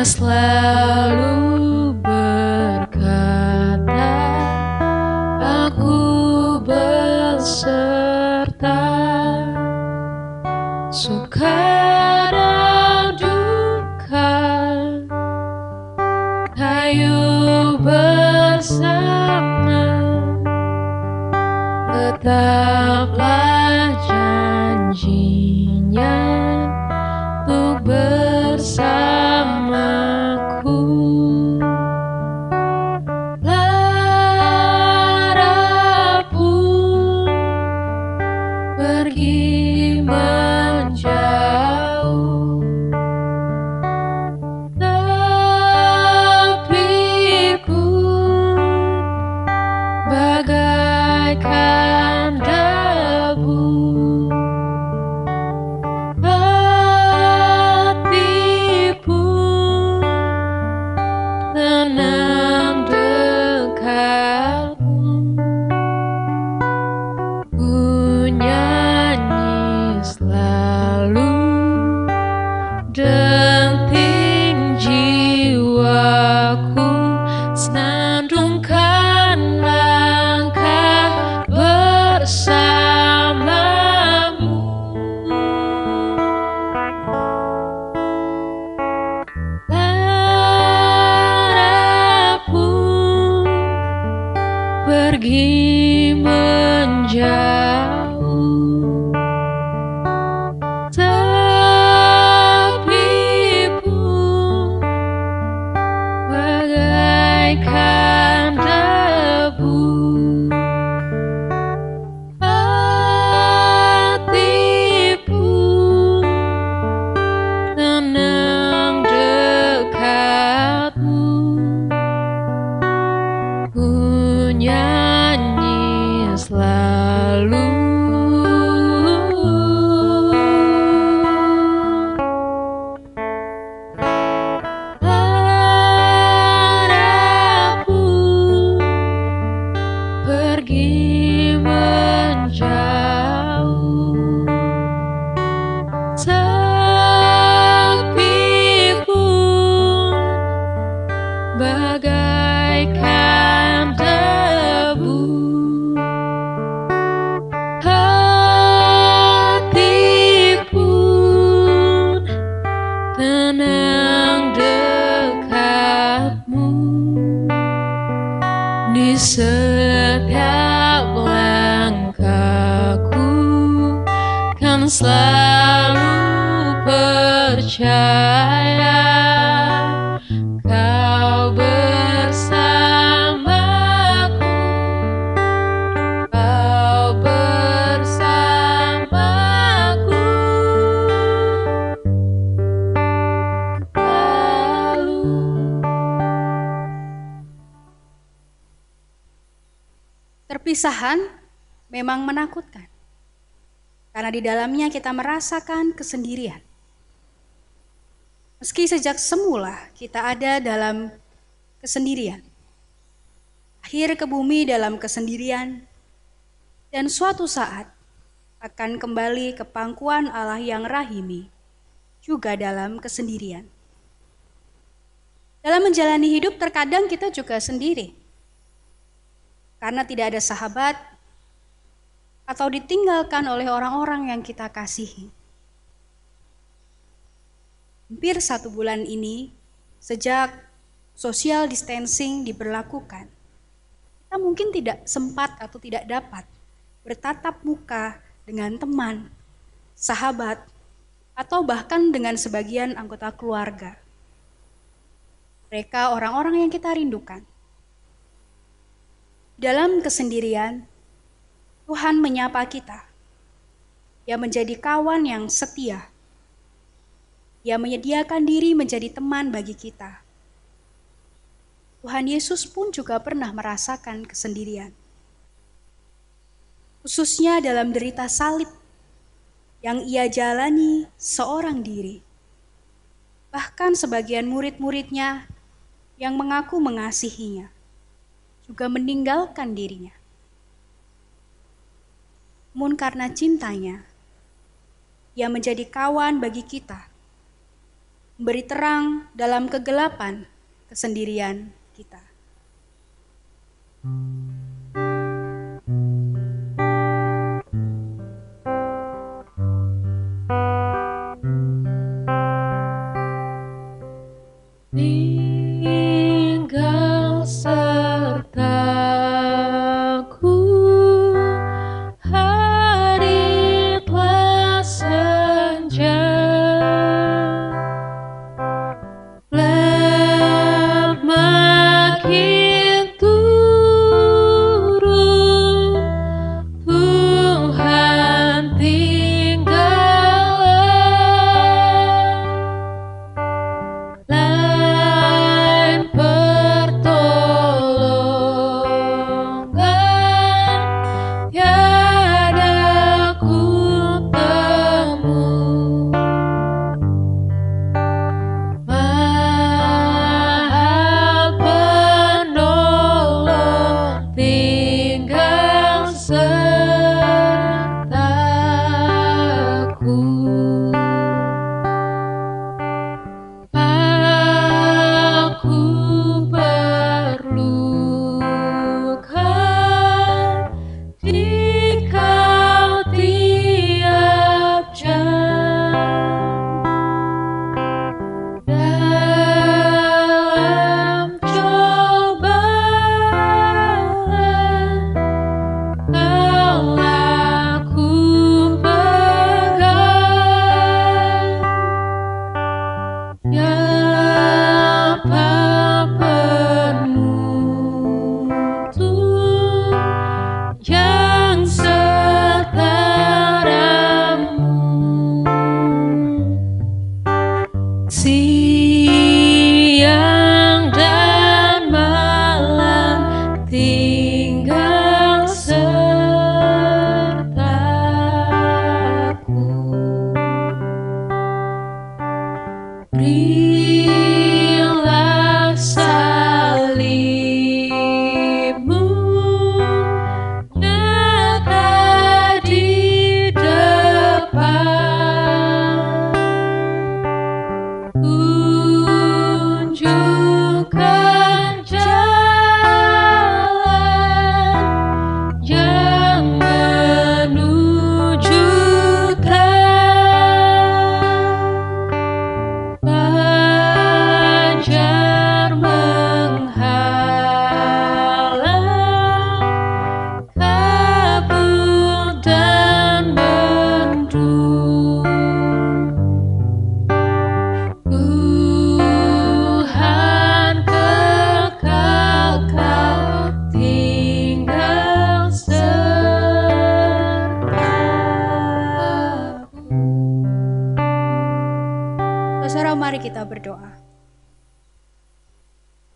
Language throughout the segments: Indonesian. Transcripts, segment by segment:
selalu berkata, aku beserta, suka dan duka, hayu bersama, tetaplah janjinya untuk bersamaku. Lara pun pergi menjauh, tapi ku bagaikan debu. Hati pun tenang dekatmu. Ku nyanyi selalu, denting jiwaku senandungkan langkah bersamamu. Lara pun pergi menjauh, tapi pun bagaikan debu. Hati pun tenang dekatmu. Ku nyanyi selalu, Lara pun pergi menjauh, tapi pun bagaikan debu. Hati pun tenang dekatmu. Di setiap langkahku kan selalu percaya kau bersamaku, kau bersamaku selalu. Perpisahan memang menakutkan, karena di dalamnya kita merasakan kesendirian. Meski sejak semula kita ada dalam kesendirian, lahir ke bumi dalam kesendirian, dan suatu saat akan kembali ke pangkuan Allah yang rahimi, juga dalam kesendirian. Dalam menjalani hidup terkadang kita juga sendiri, karena tidak ada sahabat atau ditinggalkan oleh orang-orang yang kita kasihi. Hampir 1 bulan ini, sejak social distancing diberlakukan, kita mungkin tidak sempat atau tidak dapat bertatap muka dengan teman, sahabat, atau bahkan dengan sebagian anggota keluarga. Mereka orang-orang yang kita rindukan. Dalam kesendirian, Tuhan menyapa kita. Ia menjadi kawan yang setia. Ia menyediakan diri menjadi teman bagi kita. Tuhan Yesus pun juga pernah merasakan kesendirian. Khususnya dalam derita salib yang ia jalani seorang diri. Bahkan sebagian murid-muridnya yang mengaku mengasihinya juga meninggalkan dirinya. Namun karena cintanya, ia menjadi kawan bagi kita. memberi terang dalam kegelapan kesendirian kita. Tinggal sertaku, hari telah senja, gelap makin turun, Tuhan tinggallah. Lain pertolongan tiada ku temu, Maha Penolong tinggal sertaku. Aku perlukan Dikau tiap jam, dalam cobaan Kaulah ku pegang. Siapa penuntun yang setaramu, siang dan malam tinggal sertaku. Berilah salibmu nyata di depan, tunjukkan jalan yang menuju terang. Fajar menghalang kabut dan mendung, Tuhan kekal Kau tinggal sertaku. Saudara, mari kita berdoa.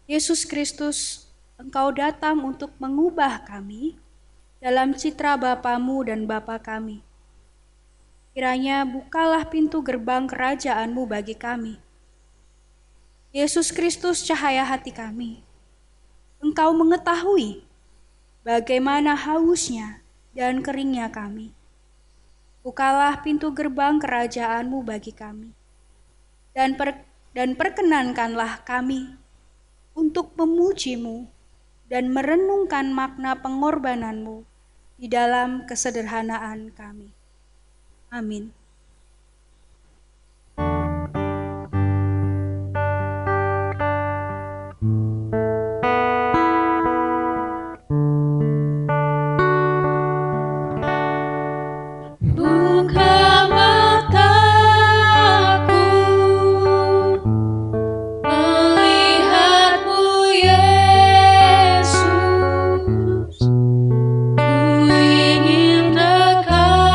Yesus Kristus, Engkau datang untuk mengubah kami dalam citra Bapamu dan Bapa kami. Kiranya bukalah pintu gerbang kerajaan-Mu bagi kami. Yesus Kristus, cahaya hati kami. Engkau mengetahui bagaimana hausnya dan keringnya kami. Bukalah pintu gerbang kerajaan-Mu bagi kami. Dan perkenankanlah kami untuk memuji-Mu dan merenungkan makna pengorbanan-Mu di dalam kesederhanaan kami. Amin. Buka mataku, melihat-Mu Yesus. Ku ingin dekat-Mu,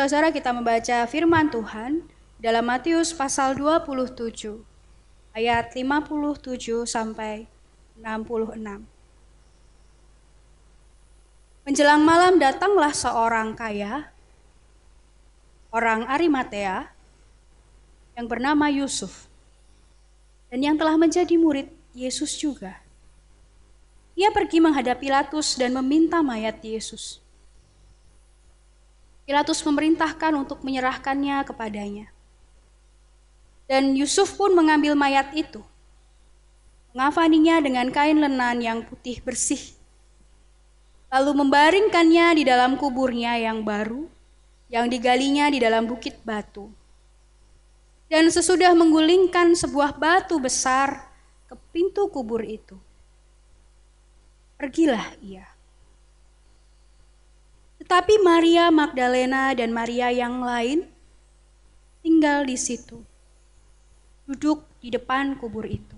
Saudara, kita membaca firman Tuhan dalam Matius pasal 27 ayat 57 sampai 66. Menjelang malam datanglah seorang kaya, orang Arimatea, yang bernama Yusuf, dan yang telah menjadi murid Yesus juga. Ia pergi menghadap Pilatus dan meminta mayat Yesus. Pilatus memerintahkan untuk menyerahkannya kepadanya. Dan Yusuf pun mengambil mayat itu, mengafaninya dengan kain lenan yang putih bersih, lalu membaringkannya di dalam kuburnya yang baru, yang digalinya di dalam bukit batu. Dan sesudah menggulingkan sebuah batu besar ke pintu kubur itu, pergilah ia. Tetapi Maria Magdalena dan Maria yang lain tinggal di situ, duduk di depan kubur itu.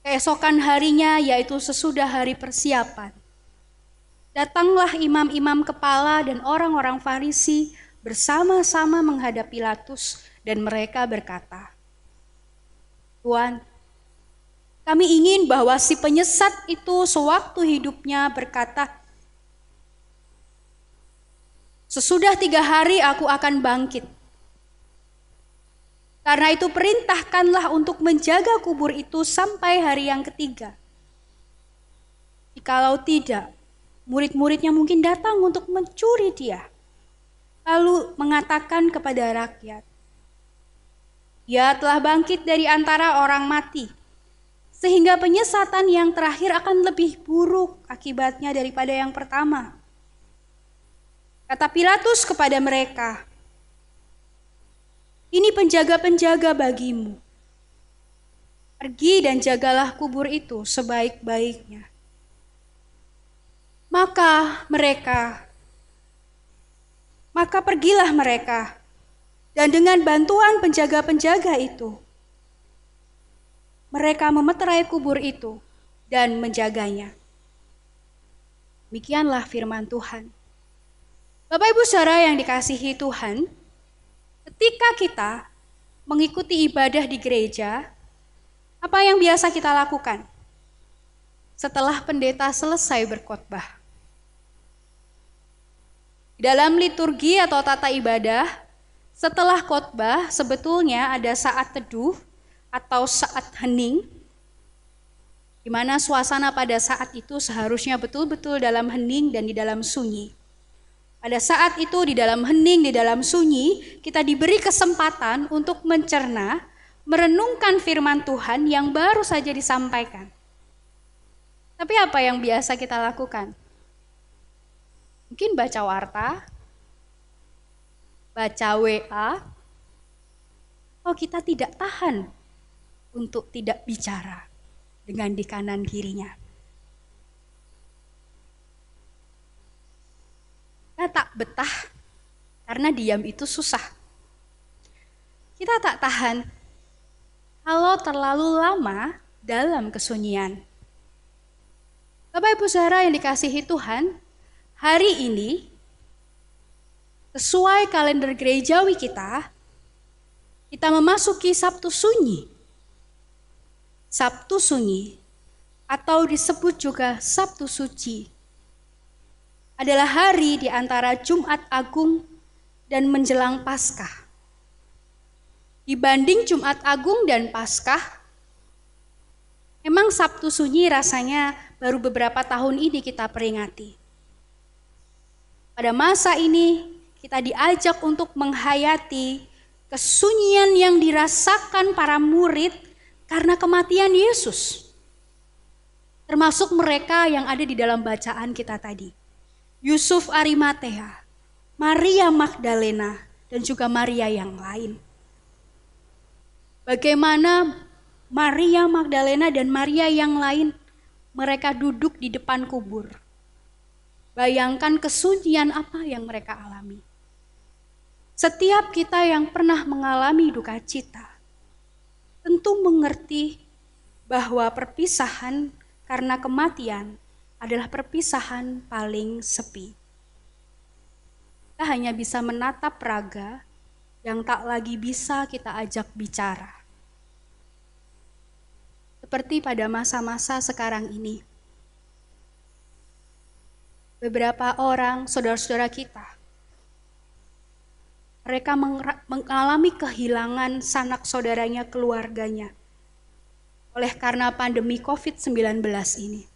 Keesokan harinya, yaitu sesudah hari persiapan, datanglah imam-imam kepala dan orang-orang Farisi bersama-sama menghadap Pilatus, dan mereka berkata, "Tuan, kami ingin bahwa si penyesat itu sewaktu hidupnya berkata, 'Sesudah 3 hari aku akan bangkit.' Karena itu perintahkanlah untuk menjaga kubur itu sampai hari yang ketiga. Jikalau tidak, murid-muridnya mungkin datang untuk mencuri dia, lalu mengatakan kepada rakyat, 'Ia telah bangkit dari antara orang mati,' sehingga penyesatan yang terakhir akan lebih buruk akibatnya daripada yang pertama." Kata Pilatus kepada mereka, "Ini penjaga-penjaga bagimu. Pergi dan jagalah kubur itu sebaik-baiknya." Maka pergilah mereka, dan dengan bantuan penjaga-penjaga itu, mereka memeterai kubur itu dan menjaganya. Demikianlah firman Tuhan. Bapak Ibu Saudara yang dikasihi Tuhan, ketika kita mengikuti ibadah di gereja, apa yang biasa kita lakukan setelah pendeta selesai berkhotbah? Dalam liturgi atau tata ibadah, setelah khotbah sebetulnya ada saat teduh atau saat hening, di mana suasana pada saat itu seharusnya betul-betul dalam hening dan di dalam sunyi. Pada saat itu di dalam hening, di dalam sunyi, kita diberi kesempatan untuk mencerna, merenungkan firman Tuhan yang baru saja disampaikan. Tapi apa yang biasa kita lakukan? Mungkin baca warta, baca WA, kita tidak tahan untuk tidak bicara dengan di kanan kirinya. Kita tak betah karena diam itu susah. Kita tak tahan kalau terlalu lama dalam kesunyian. Bapak Ibu Saudara yang dikasihi Tuhan, hari ini sesuai kalender gerejawi kita memasuki Sabtu Sunyi. Sabtu Sunyi atau disebut juga Sabtu Suci adalah hari di antara Jumat Agung dan menjelang Paskah. Dibanding Jumat Agung dan Paskah, memang Sabtu Sunyi rasanya baru beberapa tahun ini kita peringati. Pada masa ini kita diajak untuk menghayati kesunyian yang dirasakan para murid karena kematian Yesus. Termasuk mereka yang ada di dalam bacaan kita tadi. Yusuf Arimatea, Maria Magdalena, dan juga Maria yang lain. Bagaimana Maria Magdalena dan Maria yang lain, mereka duduk di depan kubur. Bayangkan kesunyian apa yang mereka alami. Setiap kita yang pernah mengalami duka cita, tentu mengerti bahwa perpisahan karena kematian adalah perpisahan paling sepi. Kita hanya bisa menatap raga yang tak lagi bisa kita ajak bicara. Seperti pada masa-masa sekarang ini. Beberapa orang, saudara-saudara kita, mereka mengalami kehilangan sanak saudaranya, keluarganya, oleh karena pandemi COVID-19 ini.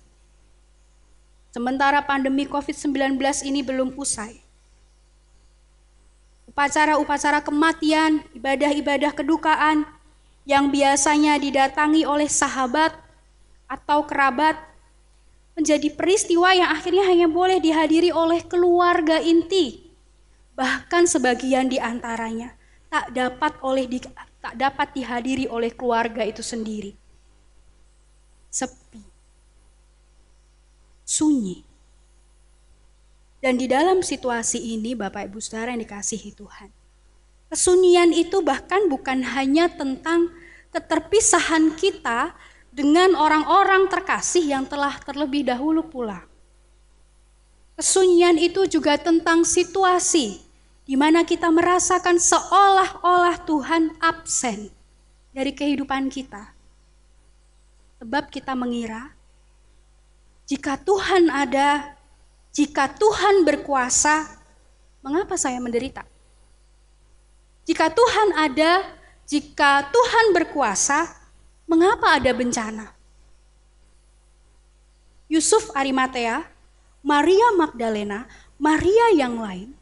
Sementara pandemi COVID-19 ini belum usai, upacara-upacara kematian, ibadah-ibadah kedukaan yang biasanya didatangi oleh sahabat atau kerabat menjadi peristiwa yang akhirnya hanya boleh dihadiri oleh keluarga inti. Bahkan sebagian di antaranya tak dapat dihadiri oleh keluarga itu sendiri. Sepi. Sunyi. Dan di dalam situasi ini Bapak Ibu Saudara yang dikasihi Tuhan, kesunyian itu bahkan bukan hanya tentang keterpisahan kita dengan orang-orang terkasih yang telah terlebih dahulu pulang. Kesunyian itu juga tentang situasi di mana kita merasakan seolah-olah Tuhan absen dari kehidupan kita. Sebab kita mengira, jika Tuhan ada, jika Tuhan berkuasa, mengapa saya menderita? Jika Tuhan ada, jika Tuhan berkuasa, mengapa ada bencana? Yusuf Arimatea, Maria Magdalena, Maria yang lain,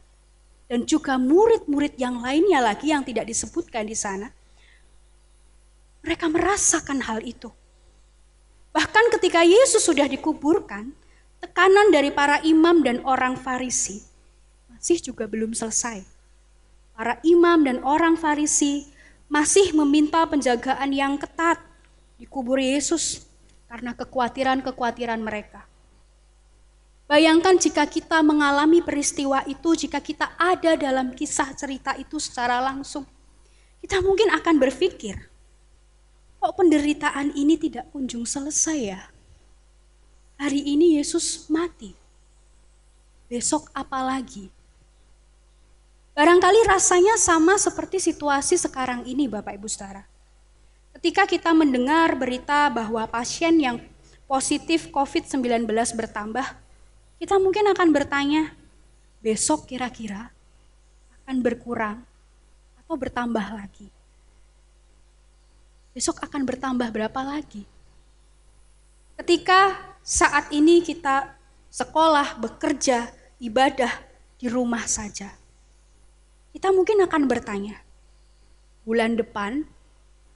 dan juga murid-murid yang lainnya lagi yang tidak disebutkan di sana, mereka merasakan hal itu. Bahkan ketika Yesus sudah dikuburkan, tekanan dari para imam dan orang Farisi masih juga belum selesai. Para imam dan orang Farisi masih meminta penjagaan yang ketat di kubur Yesus karena kekhawatiran-kekhawatiran mereka. Bayangkan jika kita mengalami peristiwa itu, jika kita ada dalam kisah cerita itu secara langsung, kita mungkin akan berpikir, kok penderitaan ini tidak kunjung selesai ya? Hari ini Yesus mati, besok apa lagi? Barangkali rasanya sama seperti situasi sekarang ini Bapak Ibu Saudara. Ketika kita mendengar berita bahwa pasien yang positif COVID-19 bertambah, kita mungkin akan bertanya, besok kira-kira akan berkurang atau bertambah lagi? Besok akan bertambah berapa lagi? Ketika saat ini kita sekolah, bekerja, ibadah di rumah saja, kita mungkin akan bertanya, bulan depan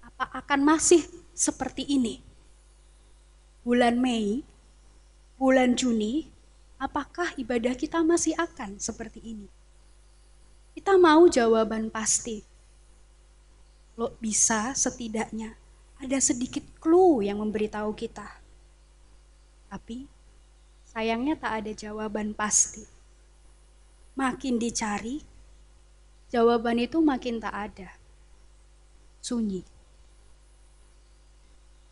apa akan masih seperti ini? Bulan Mei, bulan Juni, apakah ibadah kita masih akan seperti ini? Kita mau jawaban pasti. Kalau bisa setidaknya ada sedikit clue yang memberitahu kita. Tapi sayangnya tak ada jawaban pasti. Makin dicari, jawaban itu makin tak ada. Sunyi.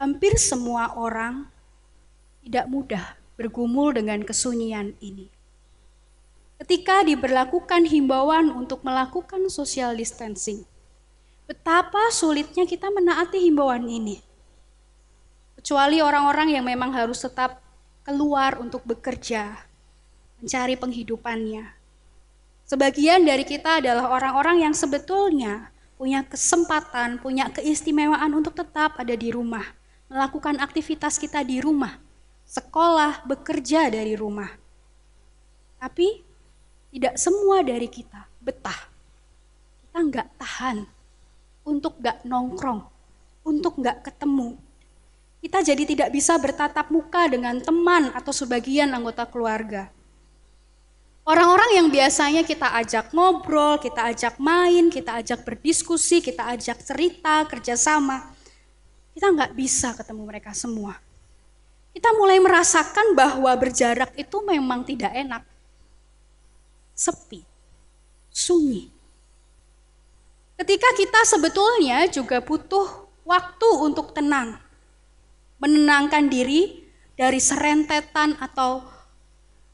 Hampir semua orang tidak mudah bergumul dengan kesunyian ini. Ketika diberlakukan himbauan untuk melakukan social distancing, betapa sulitnya kita menaati himbauan ini. Kecuali orang-orang yang memang harus tetap keluar untuk bekerja, mencari penghidupannya. Sebagian dari kita adalah orang-orang yang sebetulnya punya kesempatan, punya keistimewaan untuk tetap ada di rumah, melakukan aktivitas kita di rumah, sekolah, bekerja dari rumah. Tapi tidak semua dari kita betah. Kita nggak tahan untuk nggak nongkrong, untuk nggak ketemu. Kita jadi tidak bisa bertatap muka dengan teman atau sebagian anggota keluarga. Orang-orang yang biasanya kita ajak ngobrol, kita ajak main, kita ajak berdiskusi, kita ajak cerita, kerjasama, kita nggak bisa ketemu mereka semua. Kita mulai merasakan bahwa berjarak itu memang tidak enak. Sepi, sunyi. Ketika kita sebetulnya juga butuh waktu untuk tenang, menenangkan diri dari serentetan atau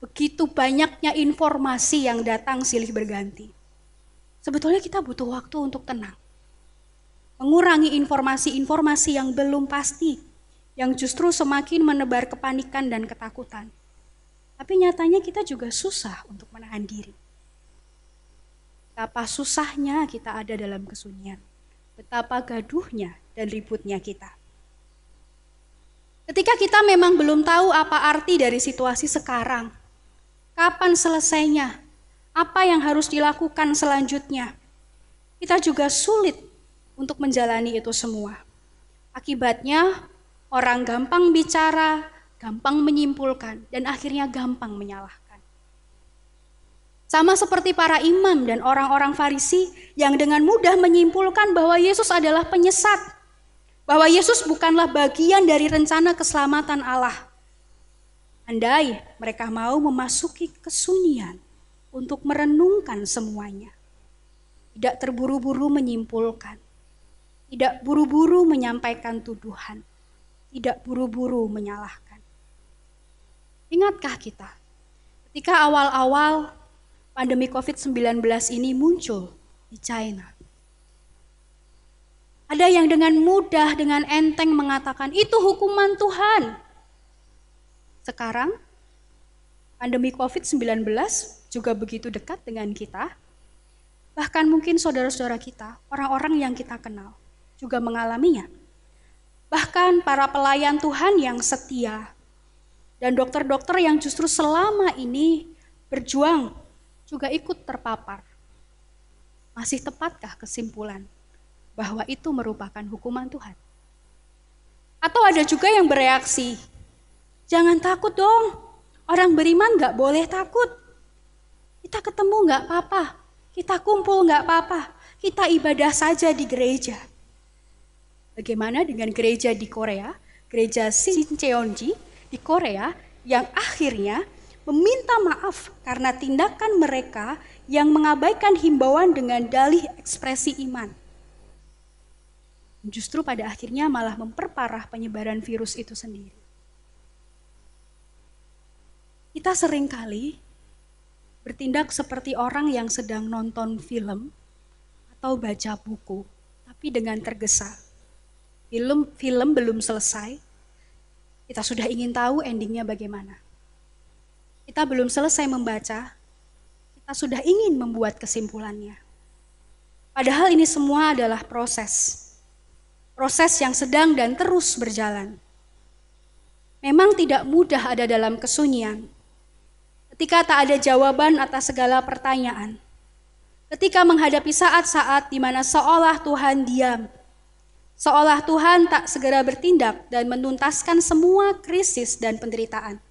begitu banyaknya informasi yang datang silih berganti. Sebetulnya kita butuh waktu untuk tenang. Mengurangi informasi-informasi yang belum pasti, yang justru semakin menebar kepanikan dan ketakutan. Tapi nyatanya kita juga susah untuk menahan diri. Betapa susahnya kita ada dalam kesunyian. Betapa gaduhnya dan ributnya kita. Ketika kita memang belum tahu apa arti dari situasi sekarang, kapan selesainya, apa yang harus dilakukan selanjutnya, kita juga sulit untuk menjalani itu semua. Akibatnya, orang gampang bicara, gampang menyimpulkan, dan akhirnya gampang menyalahkan. Sama seperti para imam dan orang-orang Farisi yang dengan mudah menyimpulkan bahwa Yesus adalah penyesat, bahwa Yesus bukanlah bagian dari rencana keselamatan Allah. Andai mereka mau memasuki kesunyian untuk merenungkan semuanya, tidak terburu-buru menyimpulkan, tidak buru-buru menyampaikan tuduhan, tidak buru-buru menyalahkan. Ingatkah kita ketika awal-awal pandemi COVID-19 ini muncul di China? Ada yang dengan mudah, dengan enteng mengatakan itu hukuman Tuhan. Sekarang pandemi COVID-19 juga begitu dekat dengan kita. Bahkan mungkin saudara-saudara kita, orang-orang yang kita kenal juga mengalaminya. Bahkan para pelayan Tuhan yang setia dan dokter-dokter yang justru selama ini berjuang juga ikut terpapar. Masih tepatkah kesimpulan bahwa itu merupakan hukuman Tuhan? Atau ada juga yang bereaksi, jangan takut dong, orang beriman gak boleh takut. Kita ketemu gak apa-apa, kita kumpul gak apa-apa, kita ibadah saja di gereja. Bagaimana dengan gereja di Korea, gereja Shincheonji di Korea yang akhirnya meminta maaf karena tindakan mereka yang mengabaikan himbauan dengan dalih ekspresi iman. Justru pada akhirnya malah memperparah penyebaran virus itu sendiri. Kita seringkali bertindak seperti orang yang sedang nonton film atau baca buku, tapi dengan tergesa. Film belum selesai, kita sudah ingin tahu endingnya bagaimana. Kita belum selesai membaca, kita sudah ingin membuat kesimpulannya. Padahal ini semua adalah proses yang sedang dan terus berjalan. Memang tidak mudah ada dalam kesunyian. Ketika tak ada jawaban atas segala pertanyaan. Ketika menghadapi saat-saat di mana seolah Tuhan diam. Seolah Tuhan tak segera bertindak dan menuntaskan semua krisis dan penderitaan.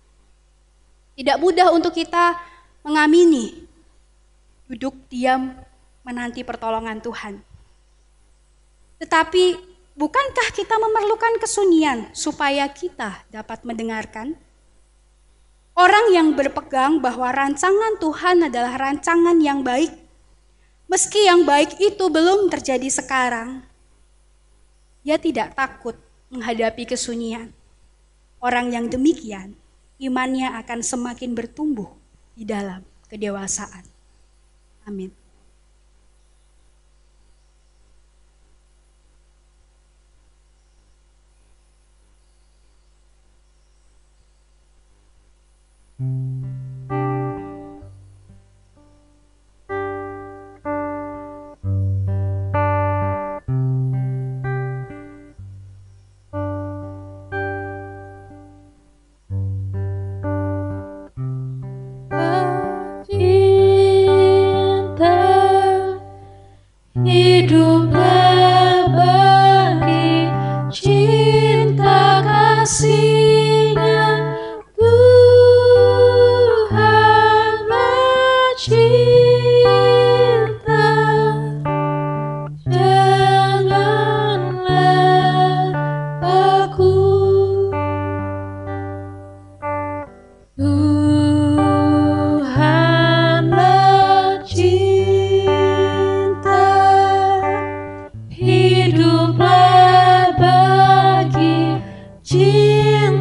Tidak mudah untuk kita mengamini, duduk diam menanti pertolongan Tuhan. Tetapi bukankah kita memerlukan kesunyian supaya kita dapat mendengarkan? Orang yang berpegang bahwa rancangan Tuhan adalah rancangan yang baik, meski yang baik itu belum terjadi sekarang, dia tidak takut menghadapi kesunyian. Orang yang demikian, imannya akan semakin bertumbuh di dalam kedewasaan. Amin. Hiduplah bagi cinta kasih-Nya, Tuhan mencinta. Janganlah takut, Tuhanlah cinta. Hiduplah bagi cinta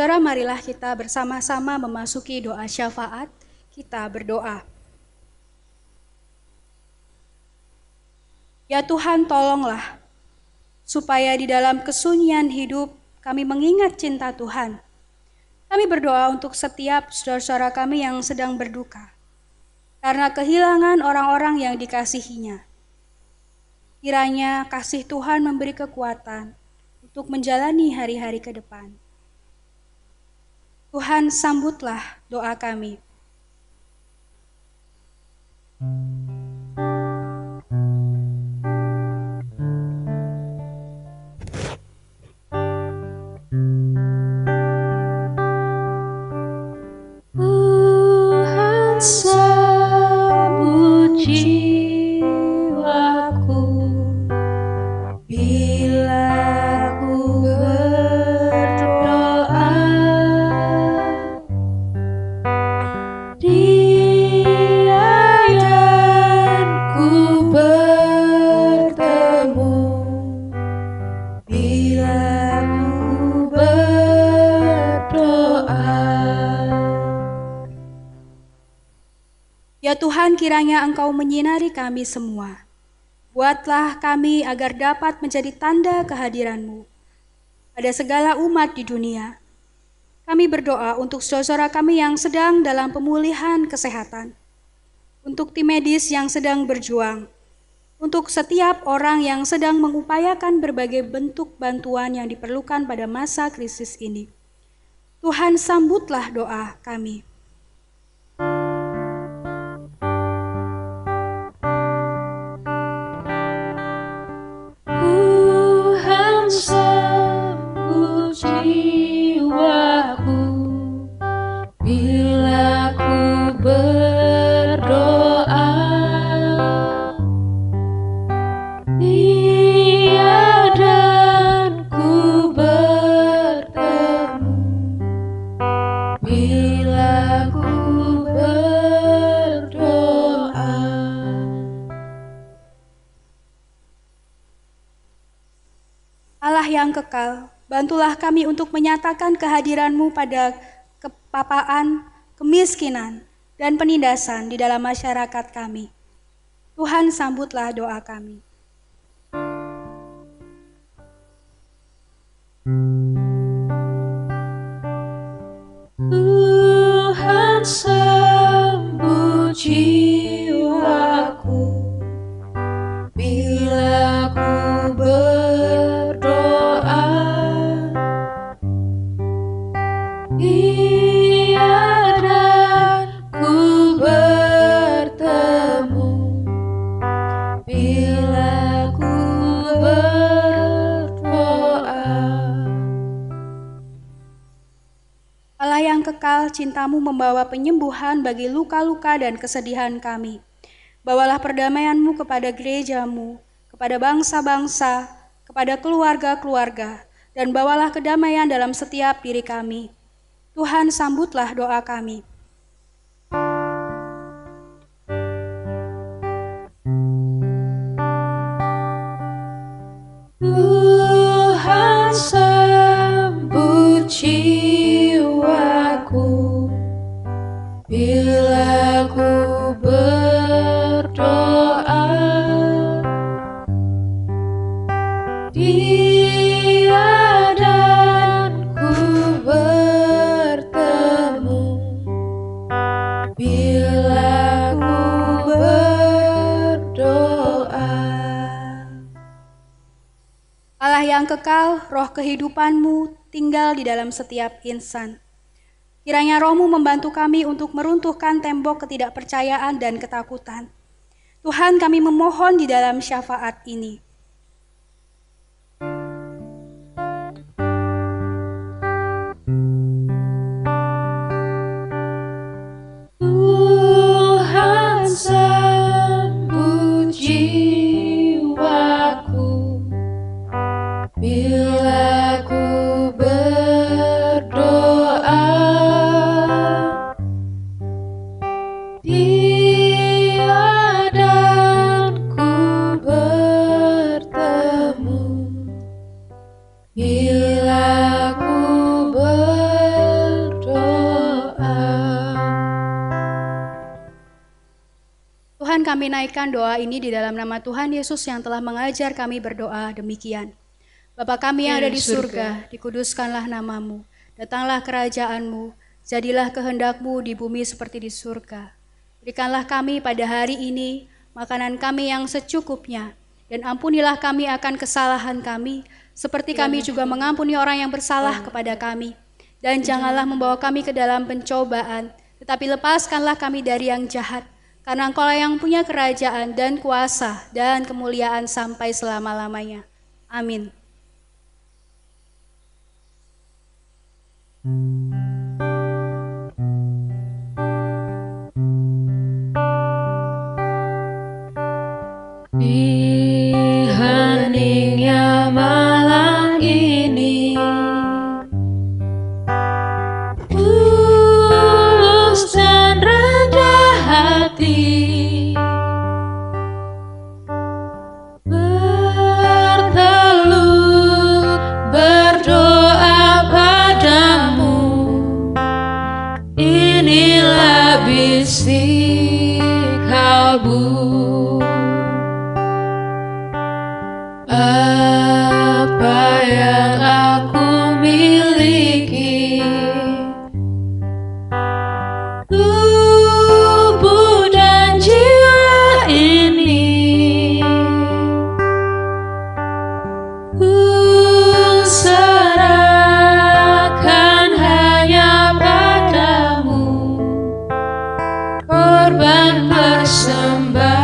Saudara, marilah kita bersama-sama memasuki doa syafaat. Kita berdoa. Ya Tuhan, tolonglah supaya di dalam kesunyian hidup kami mengingat cinta Tuhan. Kami berdoa untuk setiap saudara-saudara kami yang sedang berduka karena kehilangan orang-orang yang dikasihinya. Kiranya kasih Tuhan memberi kekuatan untuk menjalani hari-hari ke depan. Tuhan, sambutlah doa kami. Tuhan, sambut jiwaku bila ku berdoa. Dia dan ku bertemu bila ku berdoa. Ya Tuhan, kiranya Engkau menyinari kami semua. Buatlah kami agar dapat menjadi tanda kehadiran-Mu pada segala umat di dunia. Kami berdoa untuk saudara kami yang sedang dalam pemulihan kesehatan, untuk tim medis yang sedang berjuang, untuk setiap orang yang sedang mengupayakan berbagai bentuk bantuan yang diperlukan pada masa krisis ini. Tuhan, sambutlah doa kami. Tuhan, sambut jiwaku bila ku berdoa. Dia dan ku bertemu bila ku berdoa. Allah yang kekal, bantulah kami untuk menyatakan kehadiran-Mu pada kepapaan, kemiskinan, dan penindasan di dalam masyarakat kami. Tuhan, sambutlah doa kami. Tuhan, sambut jiwaku bila ku berdoa. Dia dan ku bertemu bila ku berdoa. Allah yang kekal, cinta-Mu membawa penyembuhan bagi luka-luka dan kesedihan kami. Bawalah perdamaian-Mu kepada gereja-Mu, kepada bangsa-bangsa, kepada keluarga-keluarga, dan bawalah kedamaian dalam setiap diri kami. Tuhan, sambutlah doa kami. Tuhan, sambut jiwaku bila ku berdoa. Dia dan ku bertemu bila ku berdoa. Allah yang kekal, roh kehidupan-Mu tinggal di dalam setiap insan. Kiranya Roh-Mu membantu kami untuk meruntuhkan tembok ketidakpercayaan dan ketakutan. Tuhan, kami memohon di dalam syafaat ini. Tuhan, sambut jiwaku bila ku berdoa. Dia dan ku bertemu kami naikkan doa ini di dalam nama Tuhan Yesus yang telah mengajar kami berdoa demikian. Bapa kami yang ada di surga, dikuduskanlah namamu. Datanglah kerajaanmu, jadilah kehendakmu di bumi seperti di surga. Berikanlah kami pada hari ini makanan kami yang secukupnya, dan ampunilah kami akan kesalahan kami, seperti kami juga mengampuni orang yang bersalah kepada kami. Dan janganlah membawa kami ke dalam pencobaan, tetapi lepaskanlah kami dari yang jahat, karena Engkaulah yang punya kerajaan dan kuasa dan kemuliaan sampai selama-lamanya. Amin. Di heningnya malam ini, tulus dan rendah hati, bertelut berdoa padamu. Inilah bisik kalbu. Apa yang aku miliki, tubuh dan jiwa ini, ku serahkan hanya padamu, korban persembahanku.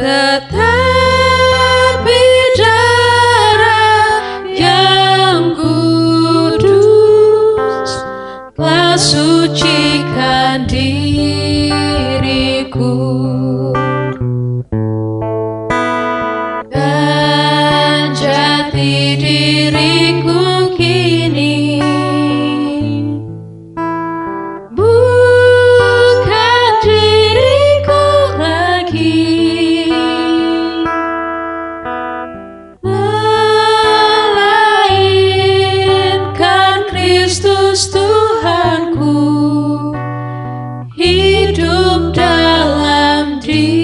Tetapi darah yang kudus telah sucikan diriku, dan jati diriku kini bukan diriku lagi, melainkan Kristus Tuhanku hidup dalam diriku.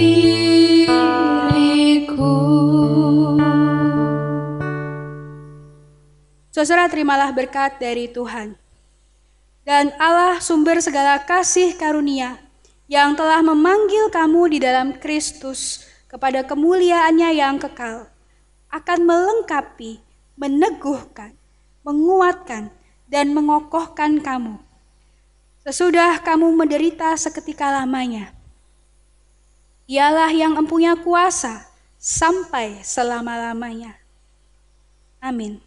Saudara, terimalah berkat dari Tuhan. Dan Allah sumber segala kasih karunia yang telah memanggil kamu di dalam Kristus kepada kemuliaannya yang kekal, akan melengkapi, meneguhkan, menguatkan, dan mengokohkan kamu sesudah kamu menderita seketika lamanya. Ialah yang empunya kuasa sampai selama-lamanya. Amin.